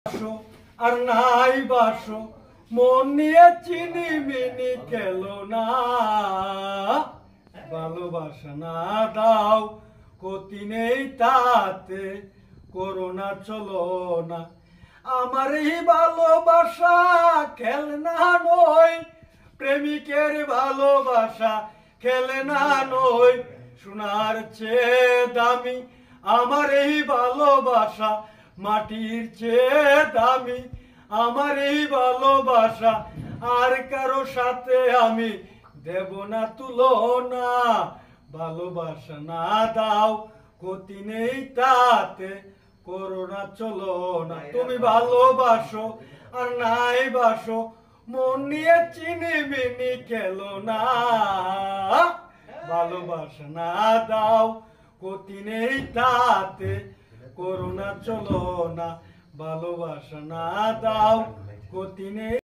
বাসো আর নাই বাসো, মন নিয়ে চিনি মিনি খেলো না। ভালোবাসা না দাও ক্ষতি নেই তাতে, করোনা চলো না। আমার এই ভালোবাসা খেলনা নয়, প্রেমিকের ভালোবাসা খেলনা নয়। সোনার চেয়ে দামি আমার এই ভালোবাসা, মাটির চেয়ে দামি আমার এই ভালোবাসা। আর কারো সাথে আমি দেব না তুলনা। ভালোবাসা না দাও ক্ষতি নেই তাতে, করোনা চলো না। তুমি ভালোবাসো আর নাই বাসো, মন নিয়ে চিনি মিনি খেলো না। ভালোবাসা না দাও ক্ষতি নেই তাতে, করোনা চলো না। ভালোবাসা না দাও ক্ষতি নেই।